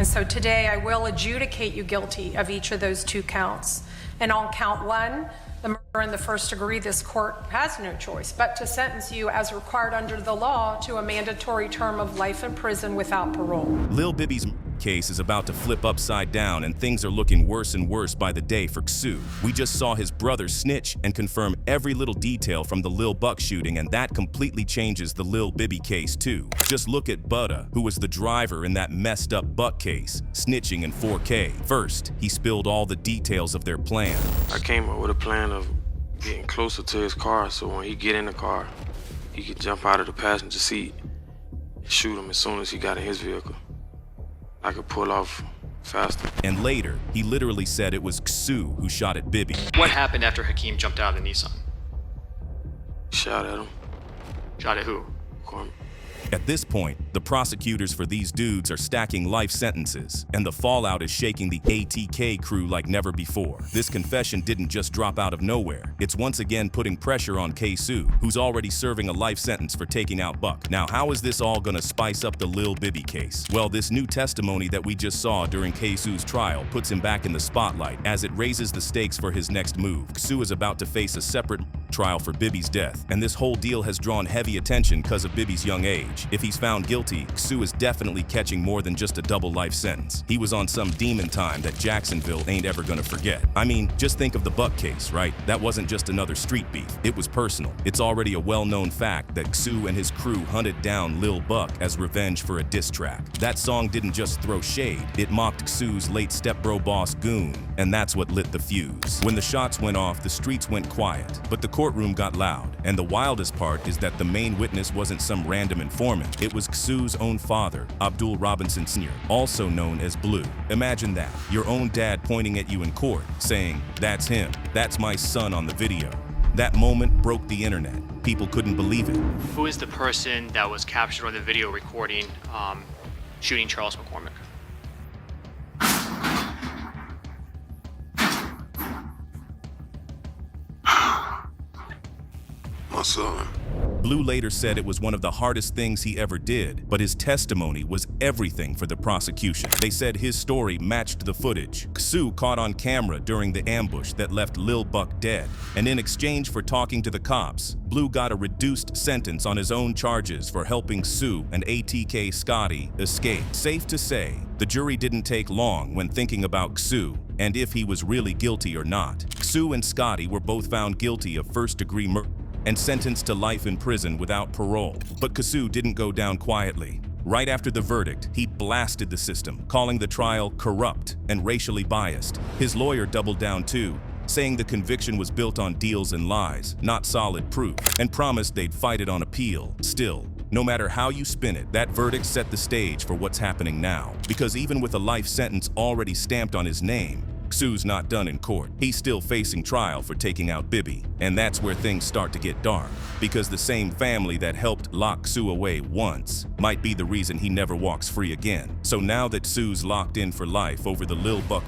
And so today I will adjudicate you guilty of each of those 2 counts. And on count 1, the murder in the first degree, this court has no choice but to sentence you as required under the law to a mandatory term of life in prison without parole. Lil Bibby's case is about to flip upside down, and things are looking worse and worse by the day for Ksoo. We just saw his brother snitch and confirm every little detail from the Lil Buck shooting, and that completely changes the Lil Bibby case too. Just look at Butta, who was the driver in that messed up Buck case, snitching in 4K. First, he spilled all the details of their plan. I came up with a plan of getting closer to his car so when he get in the car, he could jump out of the passenger seat and shoot him as soon as he got in his vehicle. I could pull off faster. And later, he literally said it was Ksoo who shot at Bibby. What happened after Hakeem jumped out of the Nissan? Shot at him. Shot at who? Corman. At this point, the prosecutors for these dudes are stacking life sentences, and the fallout is shaking the ATK crew like never before. This confession didn't just drop out of nowhere. It's once again putting pressure on Ksoo, who's already serving a life sentence for taking out Buck. Now, how is this all gonna spice up the Lil Bibby case? Well, this new testimony that we just saw during Ksoo's trial puts him back in the spotlight as it raises the stakes for his next move. Ksoo is about to face a separate trial for Bibby's death, and this whole deal has drawn heavy attention because of Bibby's young age. If he's found guilty, Ksoo is definitely catching more than just a double life sentence. He was on some demon time that Jacksonville ain't ever gonna forget. I mean, just think of the Buck case, right? That wasn't just another street beef, it was personal. It's already a well-known fact that Ksoo and his crew hunted down Lil Buck as revenge for a diss track. That song didn't just throw shade, it mocked Ksoo's late stepbro boss Goon, and that's what lit the fuse. When the shots went off, the streets went quiet, but the courtroom got loud, and the wildest part is that the main witness wasn't some random informant. It was Ksoo's own father, Abdul Robinson Sr., also known as Blue. Imagine that, your own dad pointing at you in court, saying, "That's him, that's my son on the video." That moment broke the internet. People couldn't believe it. Who is the person that was captured on the video recording shooting Charles McCormick? My son. Blue later said it was one of the hardest things he ever did, but his testimony was everything for the prosecution. They said his story matched the footage Ksoo caught on camera during the ambush that left Lil Buck dead. And in exchange for talking to the cops, Blue got a reduced sentence on his own charges for helping Ksoo and ATK Scotty escape. Safe to say, the jury didn't take long when thinking about Ksoo and if he was really guilty or not. Ksoo and Scotty were both found guilty of first-degree murder and sentenced to life in prison without parole. But Ksoo didn't go down quietly. Right after the verdict, he blasted the system, calling the trial corrupt and racially biased. His lawyer doubled down too, saying the conviction was built on deals and lies, not solid proof, and promised they'd fight it on appeal. Still, no matter how you spin it, that verdict set the stage for what's happening now. Because even with a life sentence already stamped on his name, Ksoo's not done in court. He's still facing trial for taking out Bibby. And that's where things start to get dark. Because the same family that helped lock Ksoo away once might be the reason he never walks free again. So now that Ksoo's locked in for life over the Lil Buck,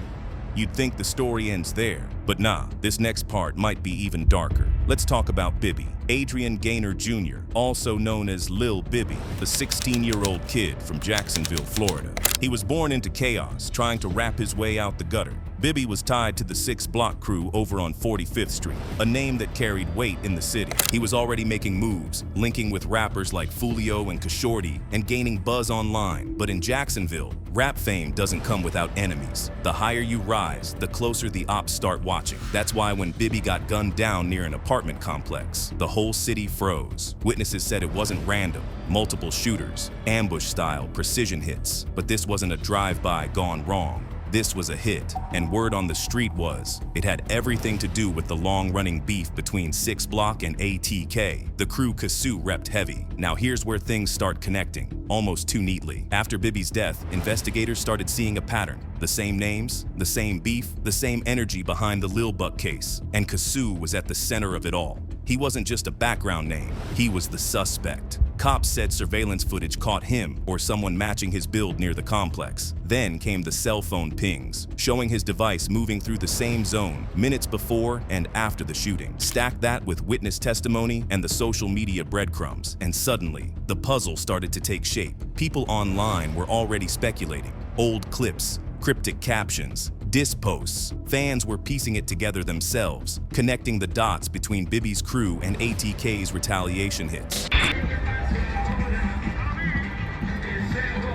you'd think the story ends there. But nah, this next part might be even darker. Let's talk about Bibby. Adrian Gaynor Jr., also known as Lil Bibby, the 16-year-old kid from Jacksonville, Florida. He was born into chaos, trying to rap his way out the gutter. Bibby was tied to the 6 Block crew over on 45th Street, a name that carried weight in the city. He was already making moves, linking with rappers like Foolio and Kashorty, and gaining buzz online. But in Jacksonville, rap fame doesn't come without enemies. The higher you rise, the closer the ops start watching. That's why when Bibby got gunned down near an apartment complex, the whole city froze. Witnesses said it wasn't random. Multiple shooters, ambush-style precision hits. But this wasn't a drive-by gone wrong. This was a hit, and word on the street was it had everything to do with the long-running beef between 6 Block and ATK. The crew Ksoo repped heavy. Now here's where things start connecting, almost too neatly. After Bibby's death, investigators started seeing a pattern. The same names, the same beef, the same energy behind the Lil Buck case. And Ksoo was at the center of it all. He wasn't just a background name, he was the suspect. Cops said surveillance footage caught him or someone matching his build near the complex. Then came the cell phone pings, showing his device moving through the same zone minutes before and after the shooting. Stack that with witness testimony and the social media breadcrumbs, and suddenly, the puzzle started to take shape. People online were already speculating. Old clips, cryptic captions, diss posts. Fans were piecing it together themselves, connecting the dots between Bibby's crew and ATK's retaliation hits.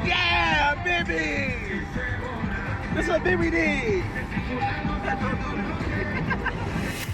Yeah, Bibby! That's what Bibby did!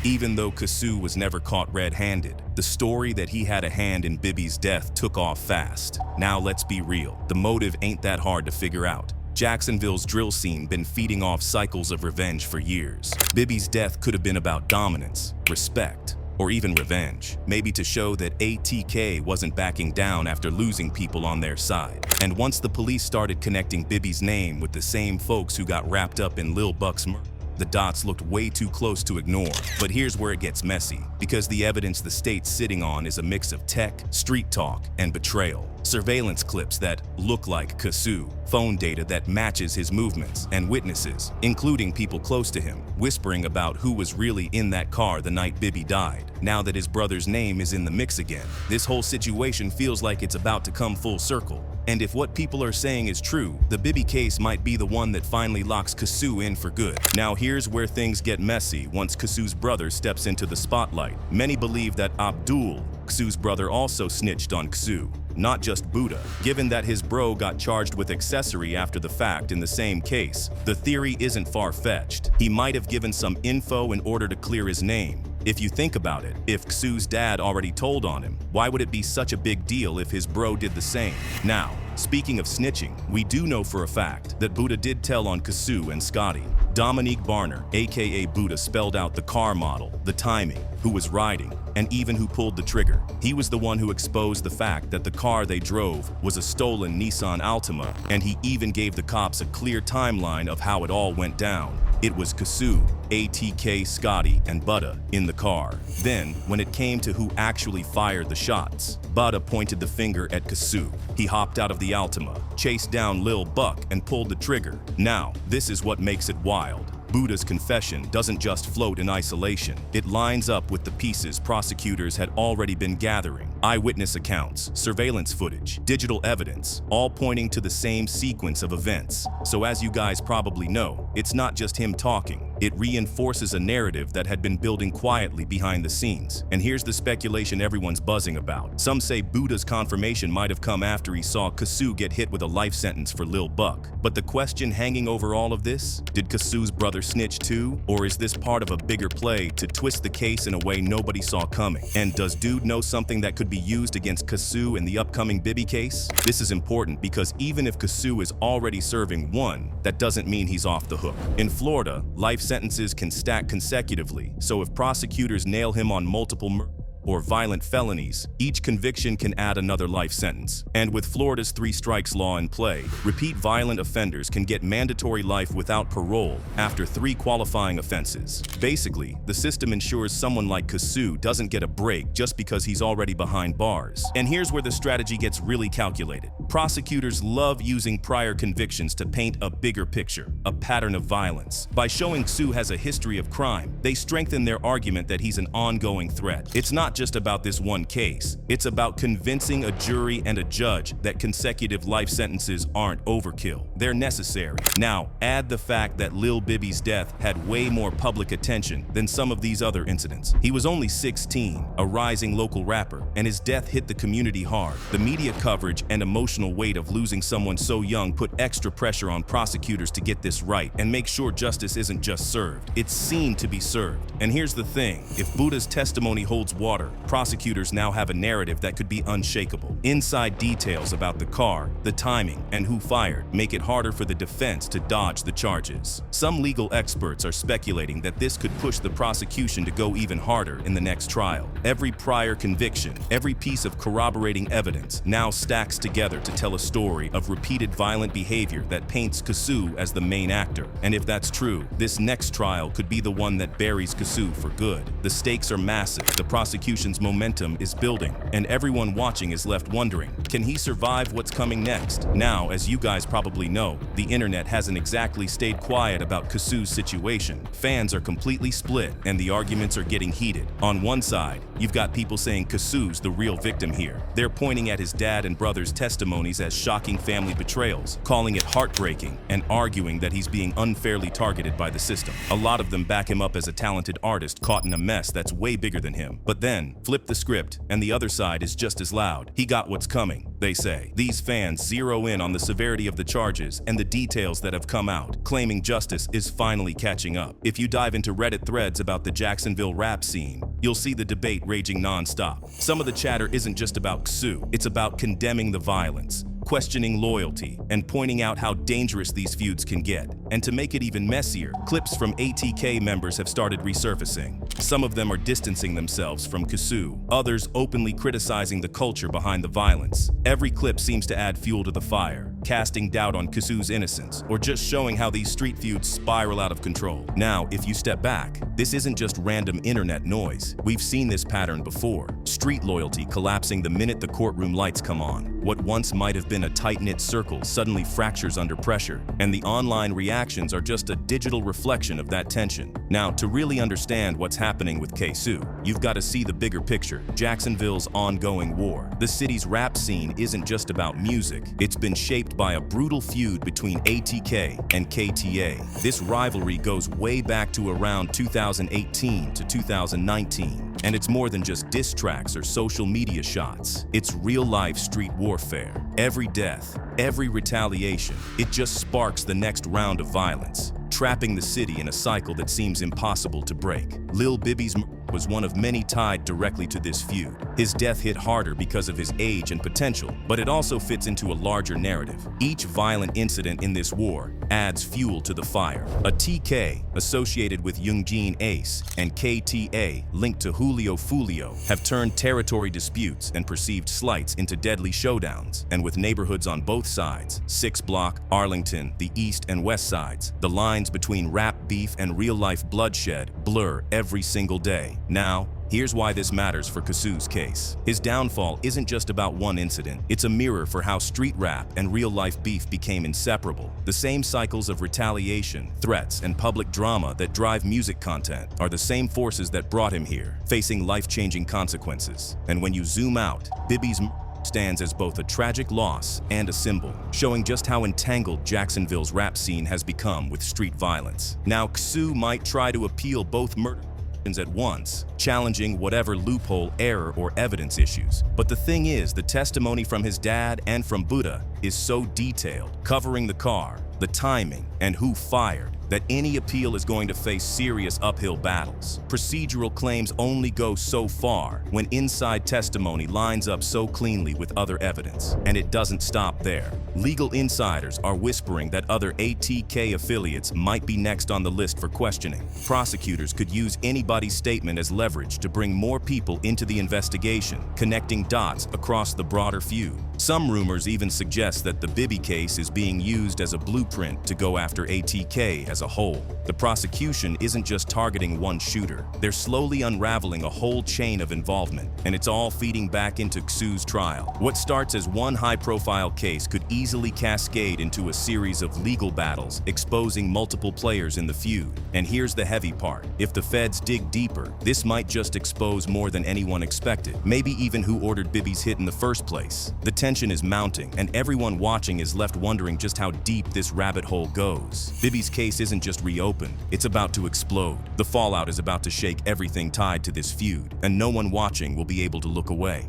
Even though Ksoo was never caught red-handed, the story that he had a hand in Bibby's death took off fast. Now let's be real, the motive ain't that hard to figure out. Jacksonville's drill scene been feeding off cycles of revenge for years. Bibby's death could have been about dominance, respect, or even revenge. Maybe to show that ATK wasn't backing down after losing people on their side. And once the police started connecting Bibby's name with the same folks who got wrapped up in Lil Buck's murder, the dots looked way too close to ignore. But here's where it gets messy, because the evidence the state's sitting on is a mix of tech, street talk, and betrayal. Surveillance clips that look like Ksoo, phone data that matches his movements, and witnesses, including people close to him, whispering about who was really in that car the night Bibby died. Now that his brother's name is in the mix again, this whole situation feels like it's about to come full circle. And if what people are saying is true, the Bibby case might be the one that finally locks Ksoo in for good. Now here's where things get messy once Ksoo's brother steps into the spotlight. Many believe that Abdul, Ksoo's brother, also snitched on Ksoo, not just Buddha. Given that his bro got charged with accessory after the fact in the same case, the theory isn't far-fetched. He might have given some info in order to clear his name. If you think about it, if Ksoo's dad already told on him, why would it be such a big deal if his bro did the same? Now, speaking of snitching, we do know for a fact that Buddha did tell on Ksoo and Scotty. Dominique Barner, aka Buddha, spelled out the car model, the timing, who was riding, and even who pulled the trigger. He was the one who exposed the fact that the car they drove was a stolen Nissan Altima, and he even gave the cops a clear timeline of how it all went down. It was Ksoo, ATK, Scotty, and Buddha in the car. Then, when it came to who actually fired the shots, Buddha pointed the finger at Ksoo. He hopped out of the Altima, chased down Lil Buck, and pulled the trigger. Now, this is what makes it wild. Buddha's confession doesn't just float in isolation. It lines up with the pieces prosecutors had already been gathering. Eyewitness accounts, surveillance footage, digital evidence, all pointing to the same sequence of events. So as you guys probably know, it's not just him talking. It reinforces a narrative that had been building quietly behind the scenes. And here's the speculation everyone's buzzing about. Some say Buddha's confirmation might have come after he saw Ksoo get hit with a life sentence for Lil Buck. But the question hanging over all of this, did Ksoo's brother snitch too? Or is this part of a bigger play to twist the case in a way nobody saw coming? And does dude know something that could be used against Ksoo in the upcoming Bibby case? This is important because even if Ksoo is already serving one, that doesn't mean he's off the hook. In Florida, life sentences can stack consecutively, so if prosecutors nail him on multiple murders or violent felonies, each conviction can add another life sentence. And with Florida's 3 strikes law in play, repeat violent offenders can get mandatory life without parole after 3 qualifying offenses. Basically, the system ensures someone like Ksoo doesn't get a break just because he's already behind bars. And here's where the strategy gets really calculated. Prosecutors love using prior convictions to paint a bigger picture, a pattern of violence. By showing Ksoo has a history of crime, they strengthen their argument that he's an ongoing threat. It's not just about this one case. It's about convincing a jury and a judge that consecutive life sentences aren't overkill. They're necessary. Now, add the fact that Lil Bibby's death had way more public attention than some of these other incidents. He was only 16, a rising local rapper, and his death hit the community hard. The media coverage and emotional weight of losing someone so young put extra pressure on prosecutors to get this right and make sure justice isn't just served. It's seen to be served. And here's the thing, if Buddha's testimony holds water, prosecutors now have a narrative that could be unshakable. Inside details about the car, the timing, and who fired make it harder for the defense to dodge the charges. Some legal experts are speculating that this could push the prosecution to go even harder in the next trial. Every prior conviction, every piece of corroborating evidence now stacks together to tell a story of repeated violent behavior that paints Ksoo as the main actor. And if that's true, this next trial could be the one that buries Ksoo for good. The stakes are massive. The prosecution prosecution's momentum is building, and everyone watching is left wondering, can he survive what's coming next? Now, as you guys probably know, the internet hasn't exactly stayed quiet about Ksoo's situation. Fans are completely split, and the arguments are getting heated. On one side, you've got people saying Ksoo's the real victim here. They're pointing at his dad and brother's testimonies as shocking family betrayals, calling it heartbreaking, and arguing that he's being unfairly targeted by the system. A lot of them back him up as a talented artist caught in a mess that's way bigger than him. But then, flip the script, and the other side is just as loud. He got what's coming, they say. These fans zero in on the severity of the charges and the details that have come out, claiming justice is finally catching up. If you dive into Reddit threads about the Jacksonville rap scene, you'll see the debate raging non-stop. Some of the chatter isn't just about Ksoo, it's about condemning the violence, questioning loyalty, and pointing out how dangerous these feuds can get. And to make it even messier, clips from ATK members have started resurfacing. Some of them are distancing themselves from Ksoo, others openly criticizing the culture behind the violence. Every clip seems to add fuel to the fire, casting doubt on Ksoo's innocence, or just showing how these street feuds spiral out of control. Now, if you step back, this isn't just random internet noise. We've seen this pattern before. Street loyalty collapsing the minute the courtroom lights come on. What once might have been a tight-knit circle suddenly fractures under pressure, and the online reactions are just a digital reflection of that tension. Now, to really understand what's happening with Ksoo, you've got to see the bigger picture, Jacksonville's ongoing war. The city's rap scene isn't just about music. It's been shaped by a brutal feud between ATK and KTA. This rivalry goes way back to around 2018 to 2019, and it's more than just diss tracks or social media shots. It's real-life street warfare. Every death, every retaliation, it just sparks the next round of violence, trapping the city in a cycle that seems impossible to break. Lil Bibby's murder was one of many tied directly to this feud. His death hit harder because of his age and potential, but it also fits into a larger narrative. Each violent incident in this war adds fuel to the fire. A TK associated with Youngjin Ace and KTA linked to Julio Fulio have turned territory disputes and perceived slights into deadly showdowns. And with neighborhoods on both sides, 6 Block, Arlington, the east and west sides, the lines between rap beef and real-life bloodshed blur every single day. Now, here's why this matters for Ksoo's case. His downfall isn't just about one incident. It's a mirror for how street rap and real-life beef became inseparable. The same cycles of retaliation, threats, and public drama that drive music content are the same forces that brought him here, facing life-changing consequences. And when you zoom out, Bibby's stands as both a tragic loss and a symbol, showing just how entangled Jacksonville's rap scene has become with street violence. Now, Ksoo might try to appeal both murder at once, challenging whatever loophole, error, or evidence issues. But the thing is, the testimony from his dad and from Buddha is so detailed, covering the car, the timing, and who fired, that any appeal is going to face serious uphill battles. Procedural claims only go so far when inside testimony lines up so cleanly with other evidence. And it doesn't stop there. Legal insiders are whispering that other ATK affiliates might be next on the list for questioning. Prosecutors could use anybody's statement as leverage to bring more people into the investigation, connecting dots across the broader feud. Some rumors even suggest that the Bibby case is being used as a blueprint to go after ATK as a whole. The prosecution isn't just targeting one shooter. They're slowly unraveling a whole chain of involvement, and it's all feeding back into Ksoo's trial. What starts as one high-profile case could easily cascade into a series of legal battles, exposing multiple players in the feud. And here's the heavy part. If the feds dig deeper, this might just expose more than anyone expected, maybe even who ordered Bibby's hit in the first place. The tension is mounting, and everyone watching is left wondering just how deep this rabbit hole goes. Bibby's case isn't just reopened, it's about to explode. The fallout is about to shake everything tied to this feud, and no one watching will be able to look away.